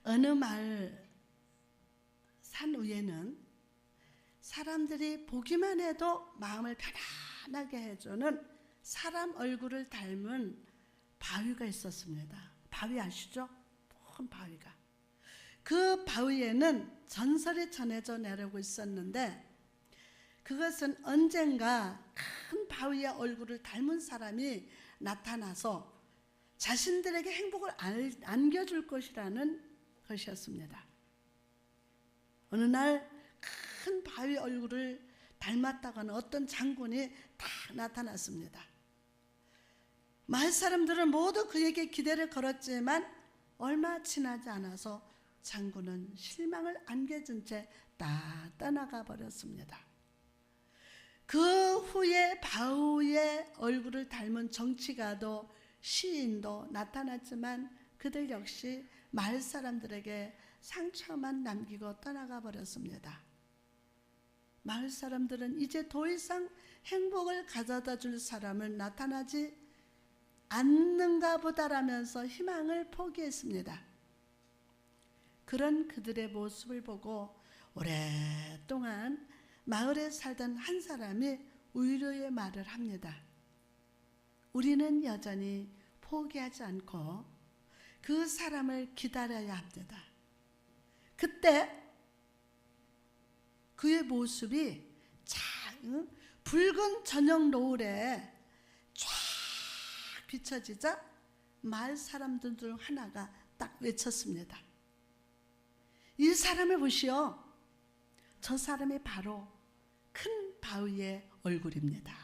어느 마을 산 위에는 사람들이 보기만 해도 마음을 편안하게 해주는 사람 얼굴을 닮은 바위가 있었습니다. 바위 아시죠? 큰 바위가. 그 바위에는 전설이 전해져 내려오고 있었는데, 그것은 언젠가 큰 바위의 얼굴을 닮은 사람이 나타나서 자신들에게 행복을 안겨줄 것이라는 것이었습니다. 어느 날 큰 바위 얼굴을 닮았다고 하는 어떤 장군이 딱 나타났습니다. 마을 사람들은 모두 그에게 기대를 걸었지만 얼마 지나지 않아서 장군은 실망을 안겨준 채 딱 떠나가 버렸습니다. 그 후에 바위의 얼굴을 닮은 정치가도 시인도 나타났지만 그들 역시 마을 사람들에게 상처만 남기고 떠나가 버렸습니다. 마을 사람들은 이제 더 이상 행복을 가져다 줄 사람을 나타나지 않는가 보다라면서 희망을 포기했습니다. 그런 그들의 모습을 보고 오랫동안 마을에 살던 한 사람이 위로의 말을 합니다. 우리는 여전히 포기하지 않고 그 사람을 기다려야 합니다. 그때 그의 모습이 붉은 저녁 노을에 쫙 비춰지자 마을 사람들 중 하나가 딱 외쳤습니다. 이 사람을 보시오. 저 사람이 바로 큰 바위의 얼굴입니다.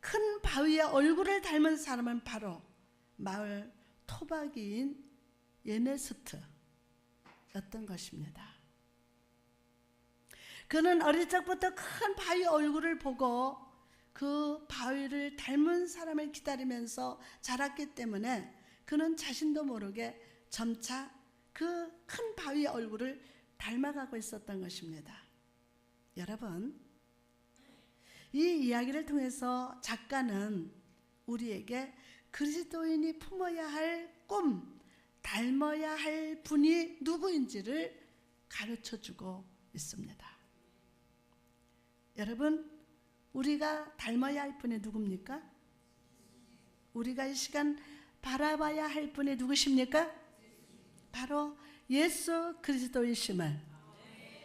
큰 바위의 얼굴을 닮은 사람은 바로 마을 토박이인 예네스트였던 것입니다. 그는 어릴 적부터 큰 바위 얼굴을 보고 그 바위를 닮은 사람을 기다리면서 자랐기 때문에 그는 자신도 모르게 점차 그 큰 바위 얼굴을 닮아가고 있었던 것입니다. 여러분, 이 이야기를 통해서 작가는 우리에게 그리스도인이 품어야 할 꿈, 닮아야 할 분이 누구인지를 가르쳐주고 있습니다. 여러분, 우리가 닮아야 할 분이 누굽니까? 우리가 이 시간 바라봐야 할 분이 누구십니까? 바로 예수 그리스도이심을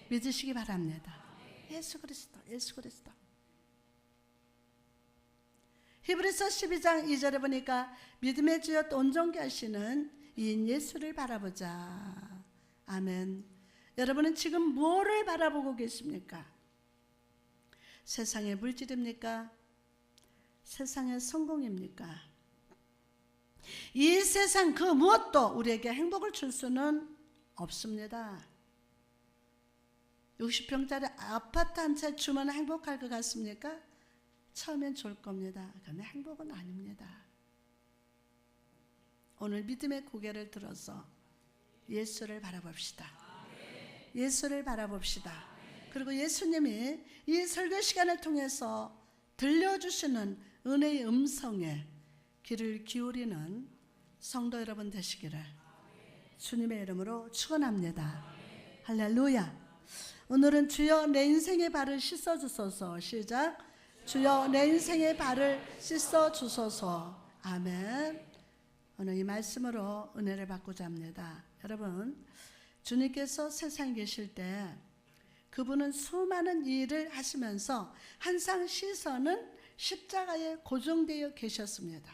믿으시기 바랍니다. 예수 그리스도, 예수 그리스도. 히브리서 12장 2절에 보니까 믿음의 주여 온전케 하시는 이인 예수를 바라보자. 아멘. 여러분은 지금 뭐를 바라보고 계십니까? 세상의 물질입니까? 세상의 성공입니까? 이 세상 그 무엇도 우리에게 행복을 줄 수는 없습니다. 60평짜리 아파트 한 채 주면 행복할 것 같습니까? 처음엔 좋을 겁니다. 그런데 행복은 아닙니다. 오늘 믿음의 고개를 들어서 예수를 바라봅시다. 예수를 바라봅시다. 그리고 예수님이 이 설교 시간을 통해서 들려주시는 은혜의 음성에 귀를 기울이는 성도 여러분 되시기를 주님의 이름으로 축원합니다. 할렐루야. 오늘은 주여 내 인생의 발을 씻어주소서. 시작. 주여 내 인생의 발을 씻어주소서. 아멘. 오늘 이 말씀으로 은혜를 받고자 합니다. 여러분, 주님께서 세상에 계실 때 그분은 수많은 일을 하시면서 항상 시선은 십자가에 고정되어 계셨습니다.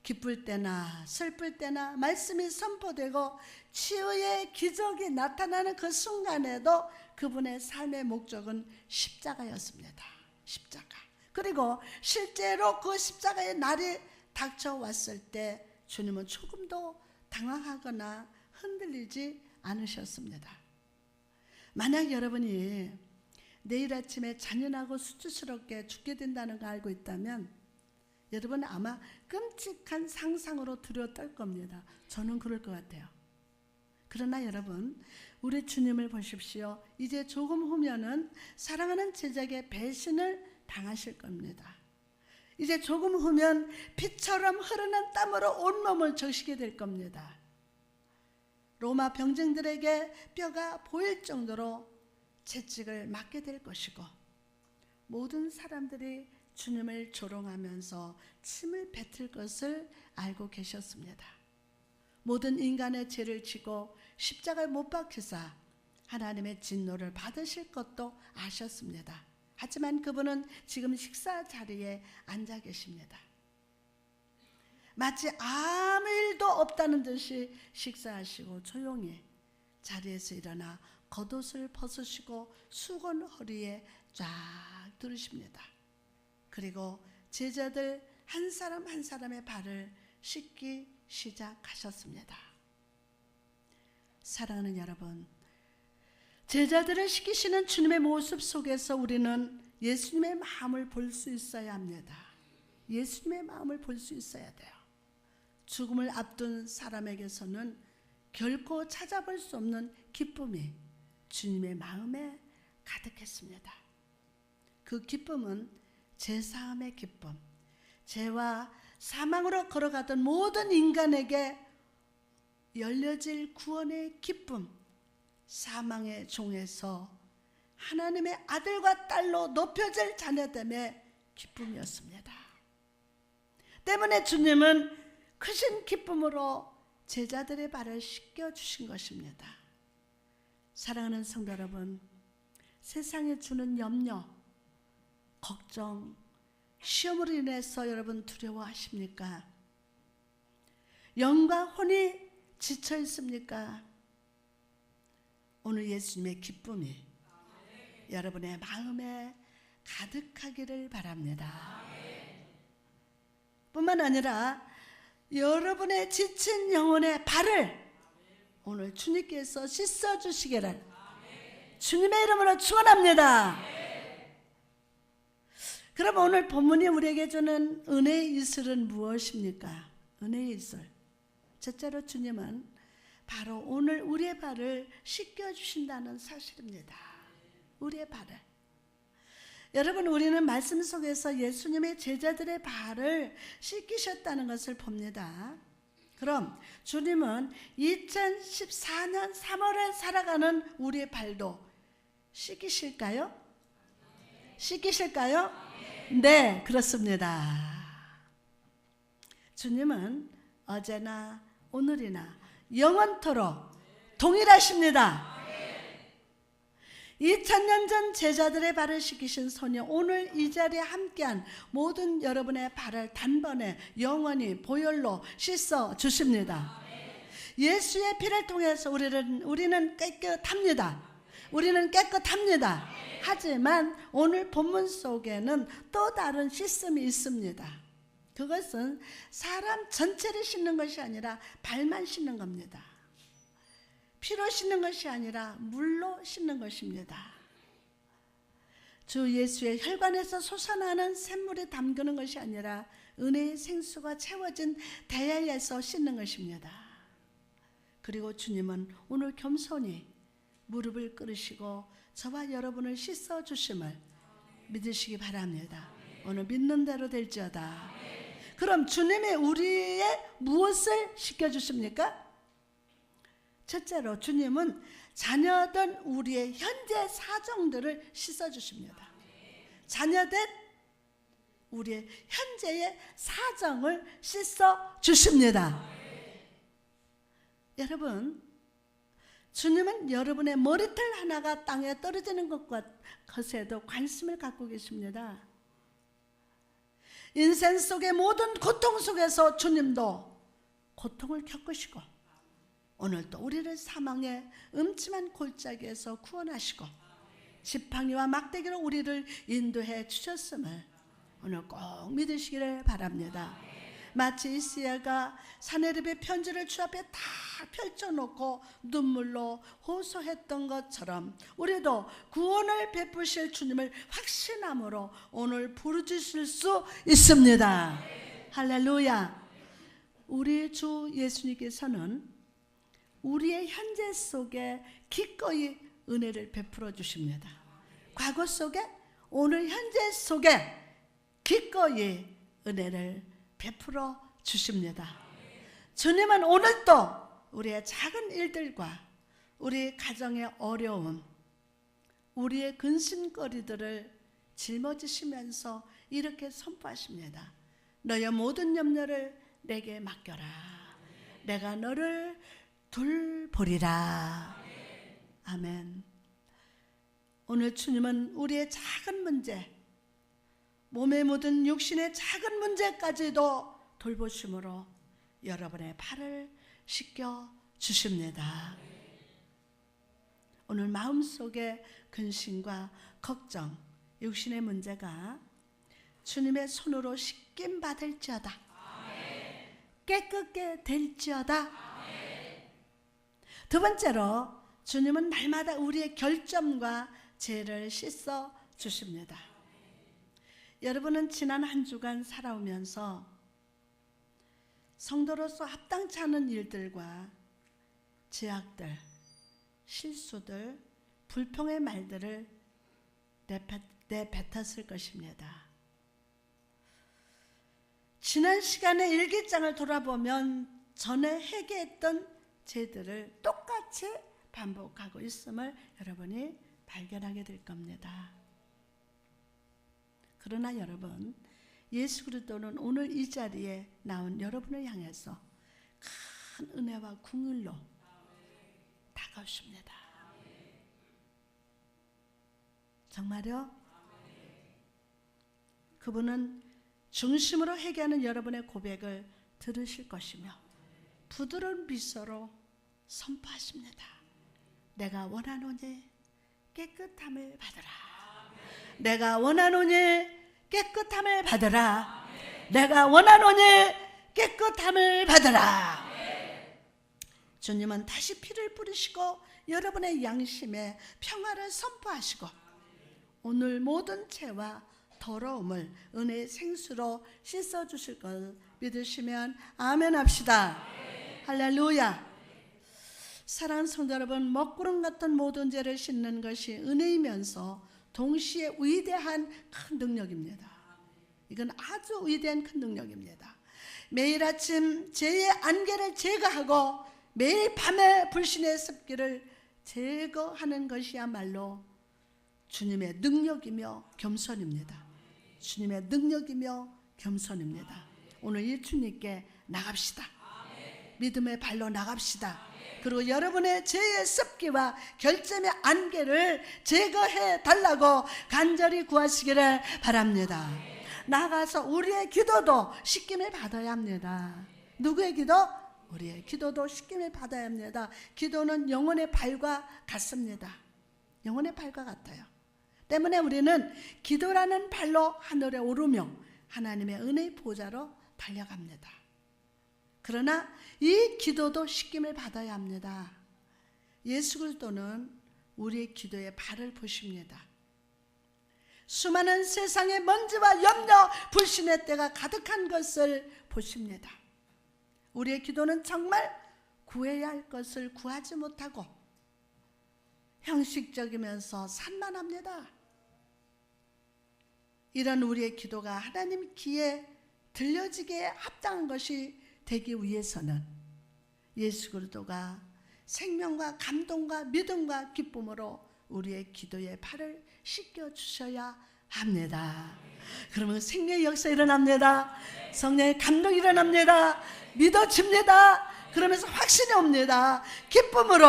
기쁠 때나 슬플 때나 말씀이 선포되고 치유의 기적이 나타나는 그 순간에도 그분의 삶의 목적은 십자가였습니다. 십자가. 그리고 실제로 그 십자가의 날이 닥쳐왔을 때 주님은 조금도 당황하거나 흔들리지 않으셨습니다. 만약 여러분이 내일 아침에 잔인하고 수치스럽게 죽게 된다는 걸 알고 있다면 여러분 아마 끔찍한 상상으로 두려워 떨 겁니다. 저는 그럴 것 같아요. 그러나 여러분, 우리 주님을 보십시오. 이제 조금 후면은 사랑하는 제자에게 배신을 당하실 겁니다. 이제 조금 후면 피처럼 흐르는 땀으로 온몸을 적시게 될 겁니다. 로마 병정들에게 뼈가 보일 정도로 채찍을 맞게 될 것이고, 모든 사람들이 주님을 조롱하면서 침을 뱉을 것을 알고 계셨습니다. 모든 인간의 죄를 지고 십자가에 못 박히사 하나님의 진노를 받으실 것도 아셨습니다. 하지만 그분은 지금 식사 자리에 앉아 계십니다. 마치 아무 일도 없다는 듯이 식사하시고 조용히 자리에서 일어나 겉옷을 벗으시고 수건 허리에 쫙 두르십니다. 그리고 제자들 한 사람 한 사람의 발을 씻기 시작하셨습니다. 사랑하는 여러분, 제자들을 씻기시는 주님의 모습 속에서 우리는 예수님의 마음을 볼 수 있어야 합니다. 예수님의 마음을 볼 수 있어야 돼요. 죽음을 앞둔 사람에게서는 결코 찾아볼 수 없는 기쁨이 주님의 마음에 가득했습니다. 그 기쁨은 제사함의 기쁨, 죄와 사망으로 걸어가던 모든 인간에게 열려질 구원의 기쁨, 사망의 종에서 하나님의 아들과 딸로 높여질 자녀됨의 기쁨이었습니다. 때문에 주님은 크신 기쁨으로 제자들의 발을 씻겨주신 것입니다. 사랑하는 성도 여러분, 세상에 주는 염려, 걱정, 시험으로 인해서 여러분 두려워하십니까? 영과 혼이 지쳐 있습니까? 오늘 예수님의 기쁨이 여러분의 마음에 가득하기를 바랍니다. 뿐만 아니라 여러분의 지친 영혼의 발을 오늘 주님께서 씻어주시기를 주님의 이름으로 축원합니다. 그럼 오늘 본문이 우리에게 주는 은혜의 이슬은 무엇입니까? 은혜의 이슬. 첫째로 주님은 바로 오늘 우리의 발을 씻겨주신다는 사실입니다. 우리의 발을. 여러분, 우리는 말씀 속에서 예수님의 제자들의 발을 씻기셨다는 것을 봅니다. 그럼 주님은 2014년 3월을 살아가는 우리의 발도 씻기실까요? 씻기실까요? 네, 그렇습니다. 주님은 어제나 오늘이나 영원토록 동일하십니다. 2000년 전 제자들의 발을 씻기신 손이 오늘 이 자리에 함께한 모든 여러분의 발을 단번에 영원히 보혈로 씻어 주십니다. 예수의 피를 통해서 우리는 깨끗합니다. 우리는 깨끗합니다. 하지만 오늘 본문 속에는 또 다른 씻음이 있습니다. 그것은 사람 전체를 씻는 것이 아니라 발만 씻는 겁니다. 피로 씻는 것이 아니라 물로 씻는 것입니다. 주 예수의 혈관에서 솟아나는 샘물에 담그는 것이 아니라 은혜의 생수가 채워진 대야에서 씻는 것입니다. 그리고 주님은 오늘 겸손히 무릎을 꿇으시고 저와 여러분을 씻어주심을 믿으시기 바랍니다. 오늘 믿는 대로 될지어다. 그럼 주님이 우리의 무엇을 씻겨주십니까? 첫째로 주님은 자녀된 우리의 현재 사정들을 씻어주십니다. 자녀된 우리의 현재의 사정을 씻어주십니다. 여러분, 주님은 여러분의 머리털 하나가 땅에 떨어지는 것에도 관심을 갖고 계십니다. 인생 속의 모든 고통 속에서 주님도 고통을 겪으시고 오늘도 우리를 사망의 음침한 골짜기에서 구원하시고 지팡이와 막대기로 우리를 인도해 주셨음을 오늘 꼭 믿으시기를 바랍니다. 마치 이시야가 사내립의 편지를 주 앞에 다 펼쳐놓고 눈물로 호소했던 것처럼 우리도 구원을 베푸실 주님을 확신함으로 오늘 부르짖을 수 있습니다. 할렐루야. 우리 주 예수님께서는 우리의 현재 속에 기꺼이 은혜를 베풀어 주십니다. 과거 속에, 오늘 현재 속에 기꺼이 은혜를 베풀어 주십니다. 주님은 오늘도 우리의 작은 일들과 우리 가정의 어려움, 우리의 근심거리들을 짊어지시면서 이렇게 선포하십니다. 너의 모든 염려를 내게 맡겨라. 내가 너를 돌보리라. 아멘. 오늘 주님은 우리의 작은 문제, 몸에 묻은 육신의 작은 문제까지도 돌보심으로 여러분의 발을 씻겨 주십니다. 오늘 마음속에 근심과 걱정, 육신의 문제가 주님의 손으로 씻김 받을지어다. 깨끗게 될지어다. 두 번째로 주님은 날마다 우리의 결점과 죄를 씻어 주십니다. 여러분은 지난 한 주간 살아오면서 성도로서 합당치 않은 일들과 죄악들, 실수들, 불평의 말들을 내뱉었을 것입니다. 지난 시간에 일기장을 돌아보면 전에 회개했던 죄들을 똑같이 반복하고 있음을 여러분이 발견하게 될 겁니다. 그러나 여러분, 예수 그리스도는 오늘 이 자리에 나온 여러분을 향해서 큰 은혜와 긍휼로 다가오십니다. 정말요? 그분은 중심으로 회개하는 여러분의 고백을 들으실 것이며 부드러운 미소로 선포하십니다. 내가 원하노니 깨끗함을 받으라. 내가 원하노니 깨끗함을 받으라. 내가 원하노니 깨끗함을 받으라. 주님은 다시 피를 뿌리시고 여러분의 양심에 평화를 선포하시고 오늘 모든 죄와 더러움을 은혜의 생수로 씻어주실 걸 믿으시면 아멘 합시다. 할렐루야. 사랑하는 성도 여러분, 먹구름 같은 모든 죄를 씻는 것이 은혜이면서 동시에 위대한 큰 능력입니다. 이건 아주 위대한 큰 능력입니다. 매일 아침 죄의 안개를 제거하고 매일 밤에 불신의 습기를 제거하는 것이야말로 주님의 능력이며 겸손입니다. 주님의 능력이며 겸손입니다. 오늘 이 주님께 나갑시다. 믿음의 발로 나갑시다. 그리고 여러분의 죄의 습기와 결점의 안개를 제거해 달라고 간절히 구하시기를 바랍니다. 나아가서 우리의 기도도 씻김을 받아야 합니다. 누구의 기도? 우리의 기도도 씻김을 받아야 합니다. 기도는 영혼의 발과 같습니다. 영혼의 발과 같아요. 때문에 우리는 기도라는 발로 하늘에 오르며 하나님의 은혜의 보좌로 달려갑니다. 그러나 이 기도도 씻김을 받아야 합니다. 예수 그리스도는 우리의 기도의 발을 보십니다. 수많은 세상의 먼지와 염려, 불신의 때가 가득한 것을 보십니다. 우리의 기도는 정말 구해야 할 것을 구하지 못하고 형식적이면서 산만합니다. 이런 우리의 기도가 하나님 귀에 들려지기에 합당한 것이 되기 위해서는 예수 그리스도가 생명과 감동과 믿음과 기쁨으로 우리의 기도의 발을 씻겨 주셔야 합니다. 그러면 생명의 역사 일어납니다. 성령의 감동이 일어납니다. 믿어집니다. 그러면서 확신이 옵니다. 기쁨으로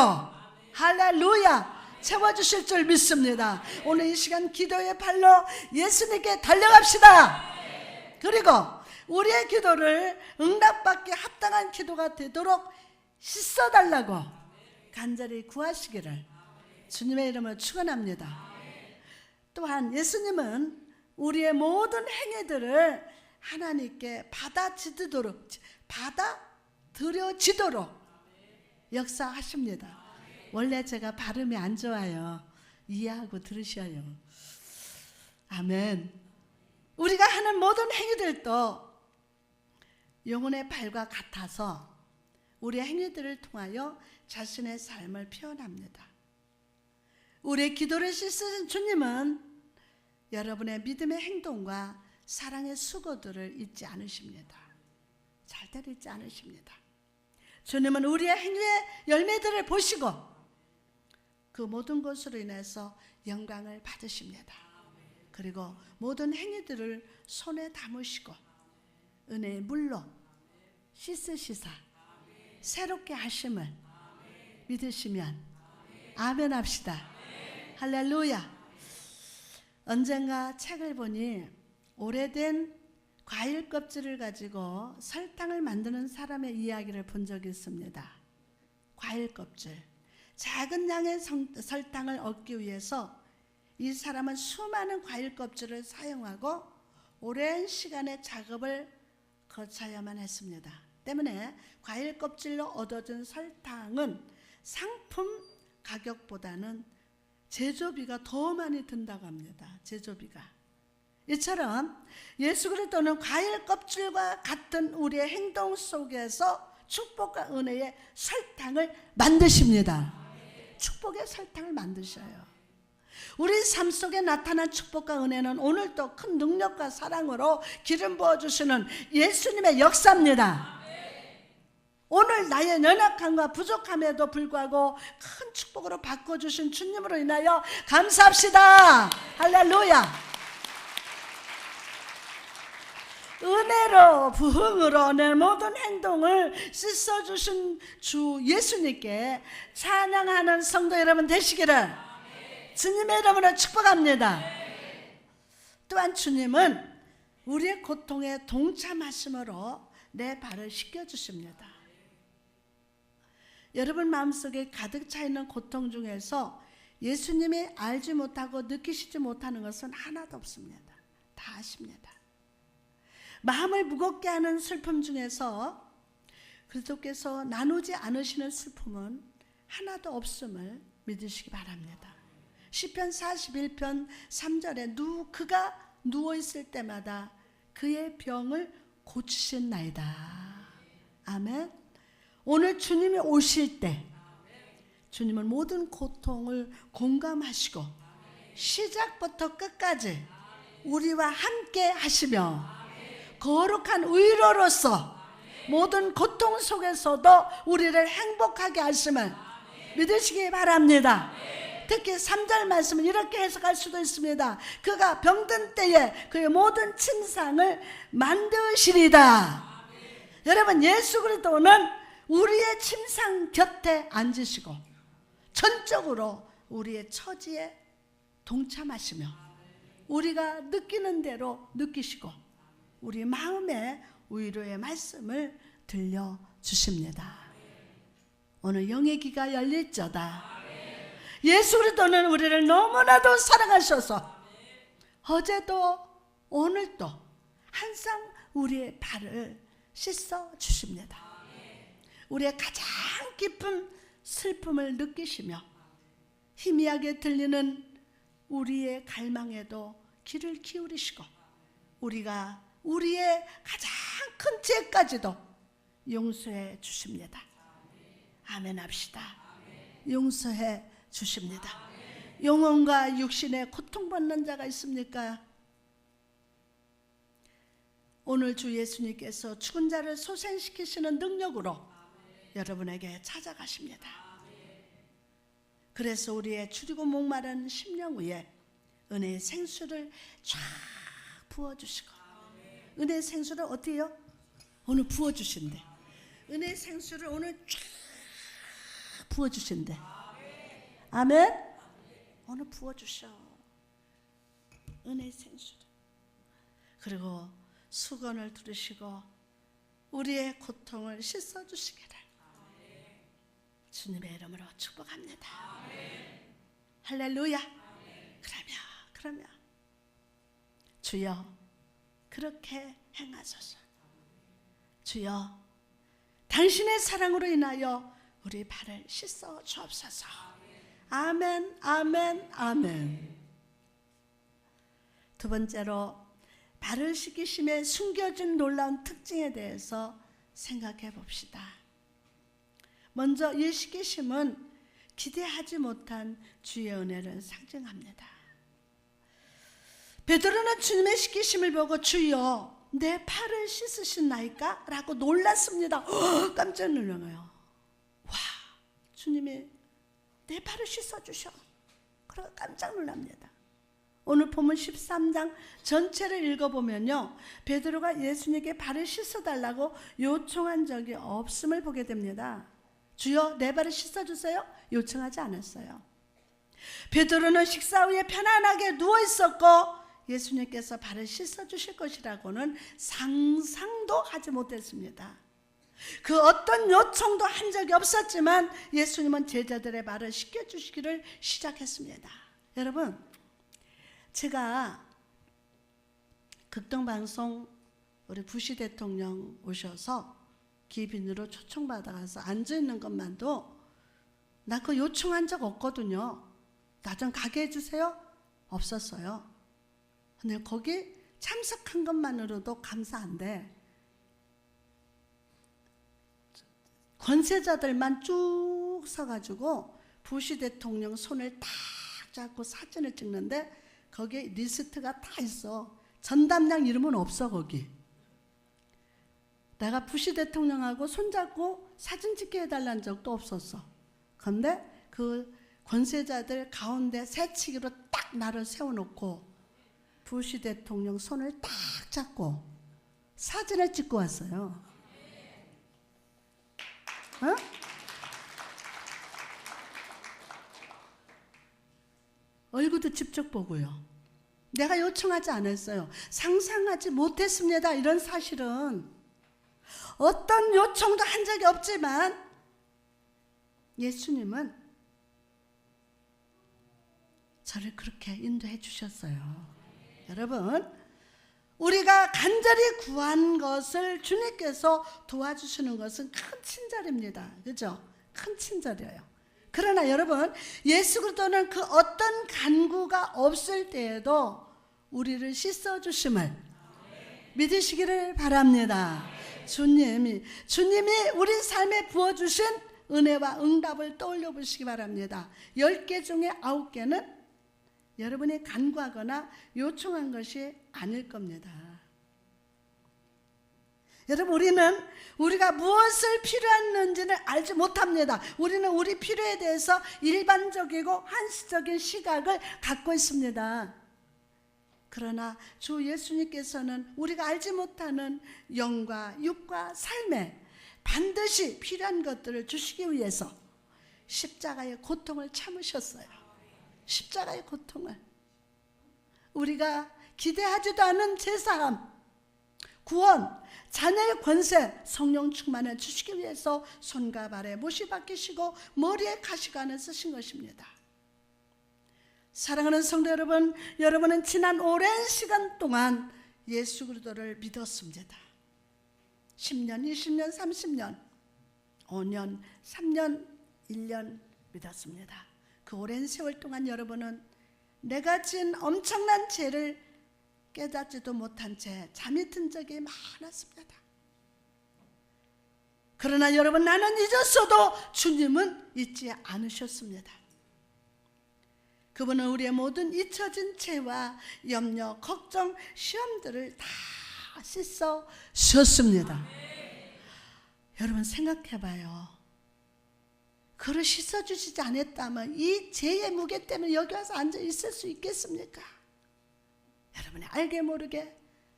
할렐루야 채워주실 줄 믿습니다. 오늘 이 시간 기도의 발로 예수님께 달려갑시다. 그리고 우리의 기도를 응답받기 합당한 기도가 되도록 씻어달라고 간절히 구하시기를 주님의 이름으로 축원합니다. 또한 예수님은 우리의 모든 행위들을 하나님께 받아들여지도록 역사하십니다. 원래 제가 발음이 안 좋아요. 이해하고 들으셔요. 아멘. 우리가 하는 모든 행위들도 영혼의 발과 같아서 우리의 행위들을 통하여 자신의 삶을 표현합니다. 우리의 기도를 씻으신 주님은 여러분의 믿음의 행동과 사랑의 수고들을 잊지 않으십니다. 절대로 잊지 않으십니다. 주님은 우리의 행위의 열매들을 보시고 그 모든 것으로 인해서 영광을 받으십니다. 그리고 모든 행위들을 손에 담으시고 은혜의 물로 씻으시사 새롭게 하심을 믿으시면 아멘 합시다. 할렐루야. 언젠가 책을 보니 오래된 과일 껍질을 가지고 설탕을 만드는 사람의 이야기를 본 적이 있습니다. 과일 껍질. 작은 양의 설탕을 얻기 위해서 이 사람은 수많은 과일 껍질을 사용하고 오랜 시간의 작업을 거쳐야만 했습니다. 때문에 과일 껍질로 얻어진 설탕은 상품 가격보다는 제조비가 더 많이 든다고 합니다. 제조비가. 이처럼 예수 그리스도는 과일 껍질과 같은 우리의 행동 속에서 축복과 은혜의 설탕을 만드십니다. 축복의 설탕을 만드셔요. 우리 삶 속에 나타난 축복과 은혜는 오늘도 큰 능력과 사랑으로 기름 부어주시는 예수님의 역사입니다. 오늘 나의 연약함과 부족함에도 불구하고 큰 축복으로 바꿔주신 주님으로 인하여 감사합시다. 할렐루야. 은혜로 부흥으로 내 모든 행동을 씻어주신 주 예수님께 찬양하는 성도 여러분 되시기를 주님의 이름으로 축복합니다. 또한 주님은 우리의 고통에 동참하심으로 내 발을 씻겨주십니다. 여러분 마음속에 가득 차 있는 고통 중에서 예수님이 알지 못하고 느끼시지 못하는 것은 하나도 없습니다. 다 아십니다. 마음을 무겁게 하는 슬픔 중에서 그리스도께서 나누지 않으시는 슬픔은 하나도 없음을 믿으시기 바랍니다. 시편 41편 3절에 그가 누워있을 때마다 그의 병을 고치신나이다. 아멘. 오늘 주님이 오실 때 주님은 모든 고통을 공감하시고 시작부터 끝까지 우리와 함께 하시며 거룩한 의로로서 모든 고통 속에서도 우리를 행복하게 하심을 믿으시기 바랍니다. 특히 3절 말씀은 이렇게 해석할 수도 있습니다. 그가 병든 때에 그의 모든 침상을 만드시리다. 여러분 예수 그리스도는 우리의 침상 곁에 앉으시고 전적으로 우리의 처지에 동참하시며 우리가 느끼는 대로 느끼시고 우리 마음에 위로의 말씀을 들려주십니다. 오늘 영의 귀가 열릴지어다. 예수 그리스도는 우리를 너무나도 사랑하셔서 어제도 오늘도 항상 우리의 발을 씻어 주십니다. 우리의 가장 깊은 슬픔을 느끼시며 희미하게 들리는 우리의 갈망에도 귀를 기울이시고 우리가 우리의 가장 큰 죄까지도 용서해 주십니다. 아멘 합시다. 용서해 주십니다. 영혼과 육신에 고통받는 자가 있습니까? 오늘 주 예수님께서 죽은 자를 소생시키시는 능력으로 여러분에게 찾아가십니다. 그래서 우리의 줄이고 목마른 심령 위에 은혜의 생수를 쫙 부어주시고 은혜의 생수를 어때요? 오늘 부어주신대. 은혜의 생수를 오늘 쫙 부어주신대. 아멘? 오늘 부어주셔. 은혜의 생수를. 그리고 수건을 두르시고 우리의 고통을 씻어주시기를 주님의 이름으로 축복합니다. 할렐루야. 그러면 주여 그렇게 행하소서. 주여 당신의 사랑으로 인하여 우리 발을 씻어 주옵소서. 아멘, 아멘, 아멘. 두 번째로 발을 씻기심에 숨겨진 놀라운 특징에 대해서 생각해 봅시다. 먼저 이 씻기심은 기대하지 못한 주의 은혜를 상징합니다. 베드로는 주님의 씻기심을 보고 주여 내 발을 씻으신나이까? 라고 놀랐습니다. 깜짝 놀라요. 와, 주님이 내 발을 씻어주셔. 그러고 깜짝 놀랍니다. 오늘 본문 13장 전체를 읽어보면요, 베드로가 예수님께 발을 씻어달라고 요청한 적이 없음을 보게 됩니다. 주여 내 발을 씻어주세요? 요청하지 않았어요. 베드로는 식사 후에 편안하게 누워있었고 예수님께서 발을 씻어주실 것이라고는 상상도 하지 못했습니다. 그 어떤 요청도 한 적이 없었지만 예수님은 제자들의 발을 씻겨주시기를 시작했습니다. 여러분, 제가 극동방송 우리 부시 대통령 오셔서 기빈으로 초청받아가서 앉아있는 것만도 나 그거 요청한 적 없거든요. 나 좀 가게 해주세요? 없었어요. 근데 거기 참석한 것만으로도 감사한데 권세자들만 쭉 서가지고 부시 대통령 손을 딱 잡고 사진을 찍는데 거기에 리스트가 다 있어. 전담장 이름은 없어 거기. 내가 부시 대통령하고 손잡고 사진 찍게 해달라는 적도 없었어. 그런데 그 권세자들 가운데 새치기로 딱 나를 세워놓고 부시 대통령 손을 딱 잡고 사진을 찍고 왔어요. 어? 얼굴도 직접 보고요. 내가 요청하지 않았어요. 상상하지 못했습니다. 이런 사실은 어떤 요청도 한 적이 없지만 예수님은 저를 그렇게 인도해 주셨어요. 여러분, 우리가 간절히 구한 것을 주님께서 도와주시는 것은 큰 친절입니다. 그죠? 큰 친절이에요. 그러나 여러분, 예수 그리스도는 그 어떤 간구가 없을 때에도 우리를 씻어주심을 믿으시기를 바랍니다. 주님이 우리 삶에 부어주신 은혜와 응답을 떠올려 보시기 바랍니다. 10개 중에 9개는 여러분이 간구하거나 요청한 것이 아닐 겁니다. 여러분, 우리가 무엇을 필요했는지는 알지 못합니다. 우리는 우리 필요에 대해서 일반적이고 한시적인 시각을 갖고 있습니다. 그러나 주 예수님께서는 우리가 알지 못하는 영과 육과 삶에 반드시 필요한 것들을 주시기 위해서 십자가의 고통을 참으셨어요. 십자가의 고통을. 우리가 기대하지도 않은 제사함, 구원, 자녀의 권세, 성령 충만을 주시기 위해서 손과 발에 못이 박히시고 머리에 가시관을 쓰신 것입니다. 사랑하는 성도 여러분, 여러분은 지난 오랜 시간 동안 예수 그리스도를 믿었습니다. 10년, 20년, 30년, 5년, 3년, 1년 믿었습니다. 그 오랜 세월 동안 여러분은 내가 지은 엄청난 죄를 깨닫지도 못한 채 잠이 든 적이 많았습니다. 그러나 여러분, 나는 잊었어도 주님은 잊지 않으셨습니다. 그분은 우리의 모든 잊혀진 죄와 염려, 걱정, 시험들을 다 씻어 주셨습니다. 여러분 생각해봐요. 그를 씻어주시지 않았다면 이 죄의 무게 때문에 여기 와서 앉아 있을 수 있겠습니까? 여러분이 알게 모르게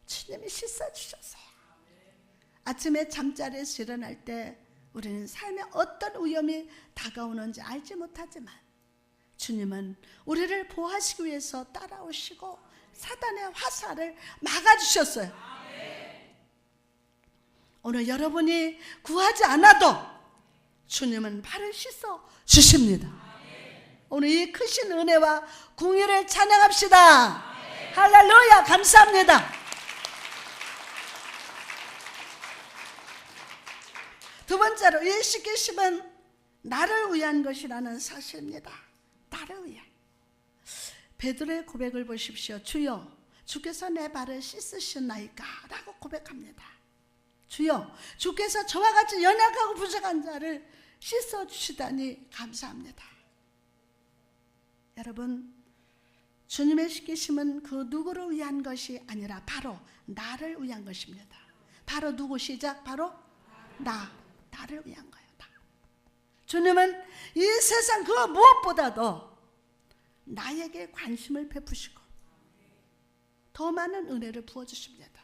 주님이 씻어주셨어요. 아침에 잠자리에서 일어날 때 우리는 삶에 어떤 위험이 다가오는지 알지 못하지만 주님은 우리를 보호하시기 위해서 따라오시고 사단의 화살을 막아주셨어요. 오늘 여러분이 구하지 않아도 주님은 발을 씻어 주십니다. 오늘 이 크신 은혜와 공의를 찬양합시다. 할렐루야, 감사합니다. 두 번째로, 이 씻기심은 나를 위한 것이라는 사실입니다. 나를 위한. 베드로의 고백을 보십시오. 주여, 주께서 내 발을 씻으셨나이까? 라고 고백합니다. 주여, 주께서 저와 같이 연약하고 부족한 자를 씻어주시다니 감사합니다. 여러분, 주님의 씻기심은 그 누구를 위한 것이 아니라 바로 나를 위한 것입니다. 바로 누구 시작? 바로 나를 위한 거예요. 나. 주님은 이 세상 그 무엇보다도 나에게 관심을 베푸시고 더 많은 은혜를 부어주십니다.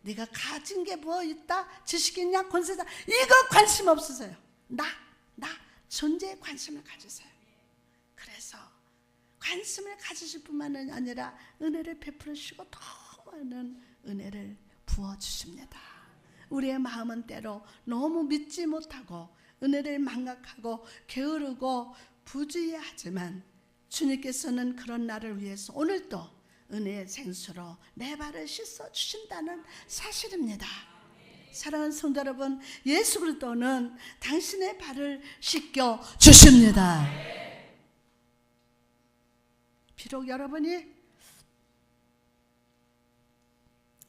네가 가진 게 뭐 있다? 지식 있냐? 권세다? 이거 관심 없으세요. 나 존재에 관심을 가지세요. 그래서 관심을 가지실 뿐만 아니라 은혜를 베푸시고 더 많은 은혜를 부어주십니다. 우리의 마음은 때로 너무 믿지 못하고 은혜를 망각하고 게으르고 부주의하지만 주님께서는 그런 나를 위해서 오늘도 은혜의 생수로 내 발을 씻어 주신다는 사실입니다. 사랑하는 성도 여러분, 예수 그리스도는 당신의 발을 씻겨 주십니다. 비록 여러분이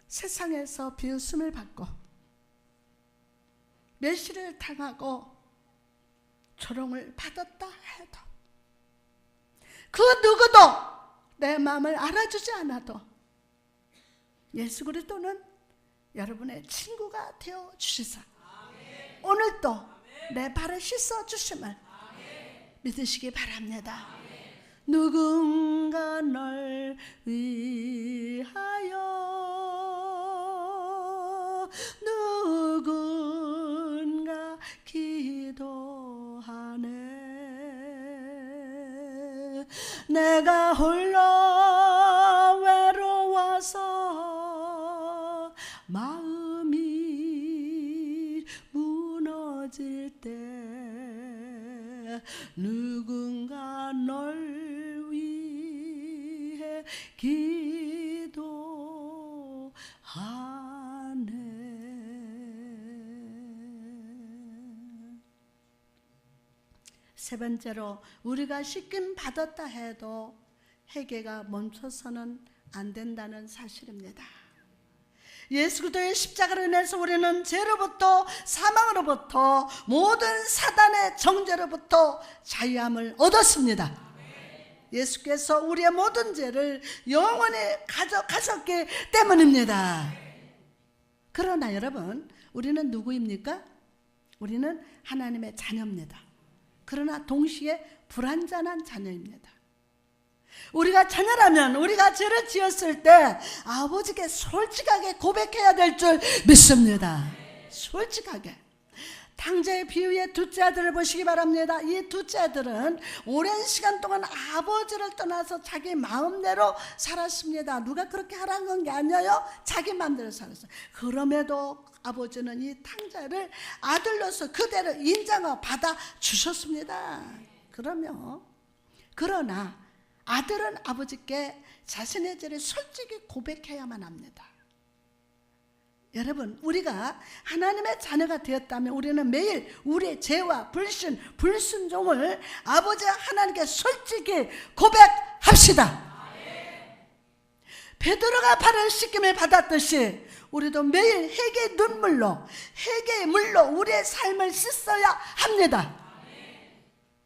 세상에서 비웃음을 받고 멸시를 당하고 조롱을 받았다 해도 그 누구도 내 마음을 알아주지 않아도 예수 그리스도는 여러분의 친구가 되어 주시사 오늘도 내 발을 씻어 주심을 믿으시기 바랍니다. 누군가 널 위하여 누군가 기도하네. 내가 홀로 외로워서 마음이 무너질 때 누군가 널 위해 기도하네. 세 번째로 우리가 씻김 받았다 해도 회개가 멈춰서는 안 된다는 사실입니다. 예수 그리스도의 십자가로 인해서 우리는 죄로부터 사망으로부터 모든 사단의 정죄로부터 자유함을 얻었습니다. 예수께서 우리의 모든 죄를 영원히 가져가셨기 때문입니다. 그러나 여러분, 우리는 누구입니까? 우리는 하나님의 자녀입니다. 그러나 동시에 불완전한 자녀입니다. 우리가 자녀라면 우리가 죄를 지었을 때 아버지께 솔직하게 고백해야 될 줄 믿습니다. 솔직하게. 탕자의 비유의 둘째 아들을 보시기 바랍니다. 이 둘째 아들은 오랜 시간 동안 아버지를 떠나서 자기 마음대로 살았습니다. 누가 그렇게 하라는 건 게 아니에요. 자기 마음대로 살았어요. 그럼에도 아버지는 이 탕자를 아들로서 그대로 인정하고 받아주셨습니다. 그러나 아들은 아버지께 자신의 죄를 솔직히 고백해야만 합니다. 여러분, 우리가 하나님의 자녀가 되었다면 우리는 매일 우리의 죄와 불순종을 아버지 하나님께 솔직히 고백합시다. 베드로가 발을 씻김을 받았듯이 우리도 매일 회개의 눈물로, 회개의 물로 우리의 삶을 씻어야 합니다.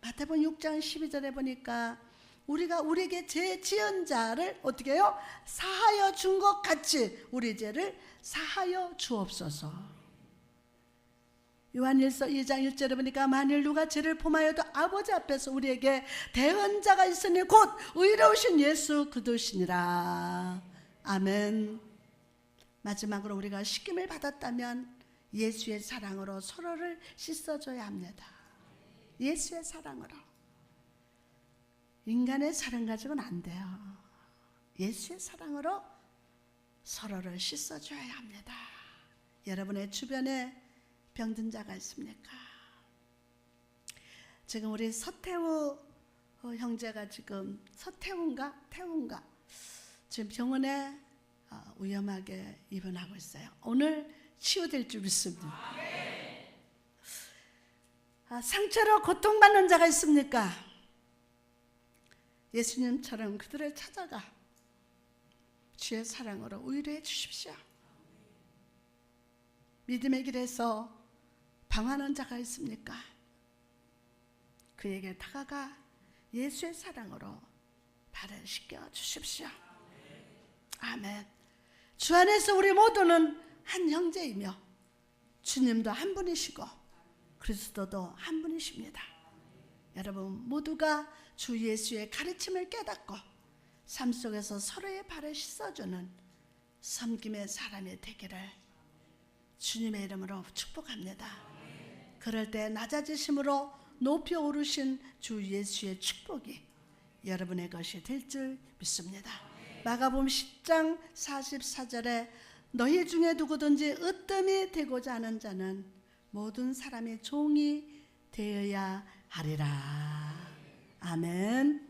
마태복음 6장 12절에 보니까 우리가 우리에게 죄 지은 자를 어떻게 해요? 사하여 준 것 같이 우리 죄를 사하여 주옵소서. 요한일서 2장 1절에 보니까 만일 누가 죄를 범하여도 아버지 앞에서 우리에게 대언자가 있으니 곧 의로우신 예수 그리스도시니라. 아멘. 마지막으로 우리가 씻김을 받았다면 예수의 사랑으로 서로를 씻어줘야 합니다. 예수의 사랑으로. 인간의 사랑 가지고는 안 돼요. 예수의 사랑으로 서로를 씻어줘야 합니다. 여러분의 주변에 병든 자가 있습니까? 지금 우리 서태우 형제가 지금 태웅가 지금 병원에 위험하게 입원하고 있어요. 오늘 치유될 줄 믿습니다. 상처로 고통받는 자가 있습니까? 예수님처럼 그들을 찾아가 주의 사랑으로 위로해 주십시오. 믿음의 길에서 방황하는 자가 있습니까? 그에게 다가가 예수의 사랑으로 발을 씻겨 주십시오. 아멘. 주 안에서 우리 모두는 한 형제이며 주님도 한 분이시고 그리스도도 한 분이십니다. 여러분 모두가 주 예수의 가르침을 깨닫고 삶 속에서 서로의 발을 씻어주는 섬김의 사람이 되기를 주님의 이름으로 축복합니다. 그럴 때 낮아지심으로 높이 오르신 주 예수의 축복이 여러분의 것이 될 줄 믿습니다. 마가복음 10장 44절에 너희 중에 누구든지 으뜸이 되고자 하는 자는 모든 사람의 종이 되어야 하리라. 아멘.